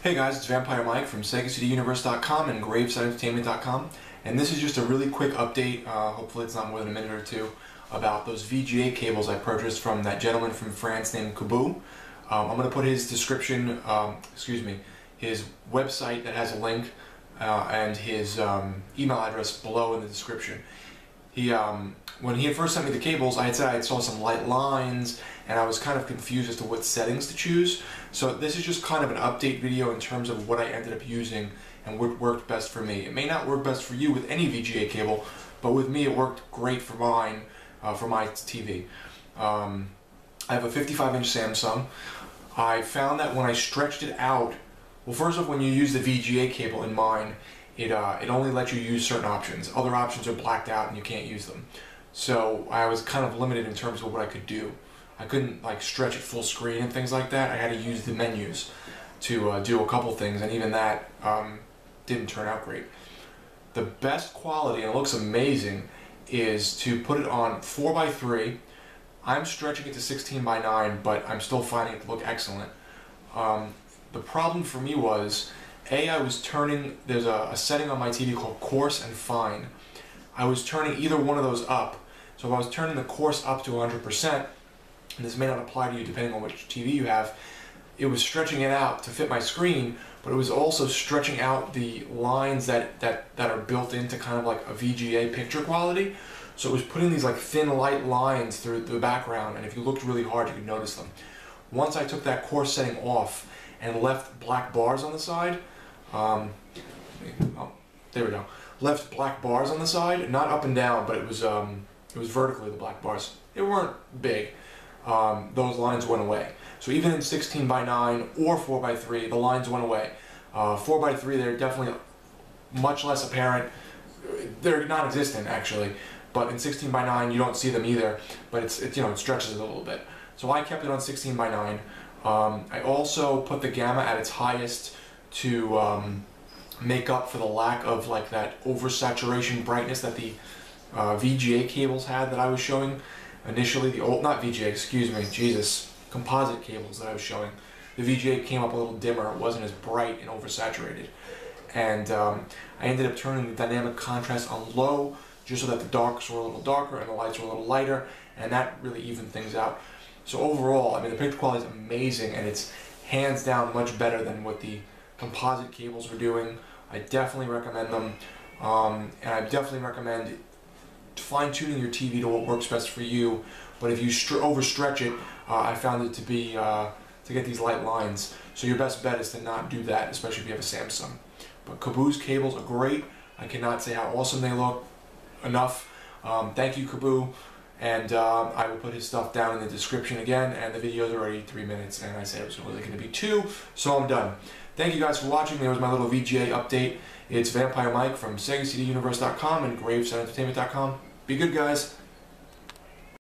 Hey guys, it's Vampire Mike from SegaCityUniverse.com and GravesideEntertainment.com, and this is just a really quick update, hopefully it's not more than a minute or two, about those VGA cables I purchased from that gentleman from France named Cabou. I'm going to put his description, his website that has a link and his email address below in the description. When he had first sent me the cables, I had said I saw some light lines and I was kind of confused as to what settings to choose. So this is just kind of an update video in terms of what I ended up using and what worked best for me. It may not work best for you with any VGA cable, but with me it worked great for mine, for my TV. I have a 55-inch Samsung. I found that when I stretched it out, well, first off, when you use the VGA cable in mine, it only lets you use certain options. Other options are blacked out and you can't use them. So I was kind of limited in terms of what I could do. I couldn't like stretch it full screen and things like that. I had to use the menus to do a couple things, and even that didn't turn out great. The best quality, and it looks amazing, is to put it on 4x3. I'm stretching it to 16:9, but I'm still finding it to look excellent. The problem for me was, I was turning, there's a setting on my TV called Coarse and Fine. I was turning either one of those up. So if I was turning the coarse up to 100%, and this may not apply to you depending on which TV you have, it was stretching it out to fit my screen, but it was also stretching out the lines that are built into kind of like a VGA picture quality. So it was putting these like thin light lines through the background, and if you looked really hard you could notice them. Once I took that coarse setting off and left black bars on the side, there we go. Left black bars on the side, not up and down, but it was vertically, the black bars. They weren't big. Those lines went away. So even in 16:9 or 4x3, the lines went away. 4x3, they're definitely much less apparent. They're non-existent actually, but in 16:9 you don't see them either. But it stretches it a little bit. So I kept it on 16:9. I also put the gamma at its highest to make up for the lack of like that oversaturation brightness that the VGA cables had that I was showing initially. The old, not VGA, excuse me, Jesus, composite cables that I was showing. The VGA came up a little dimmer, it wasn't as bright and oversaturated. And I ended up turning the dynamic contrast on low just so that the darks were a little darker and the lights were a little lighter, and that really evened things out. So overall, I mean, the picture quality is amazing, and it's hands down much better than what the composite cables were doing. I definitely recommend them, and I definitely recommend fine-tuning your TV to what works best for you. But if you overstretch it, I found it to be to get these light lines. So your best bet is to not do that, especially if you have a Samsung. But Cabou's cables are great. I cannot say how awesome they look enough. Thank you, Cabou. And I will put his stuff down in the description again, and the video is already 3 minutes, and I said it was really going to be 2, so I'm done. Thank you guys for watching. There was my little VGA update. It's Vampire Mike from SegaCityUniverse.com and GravesideEntertainment.com. Be good, guys.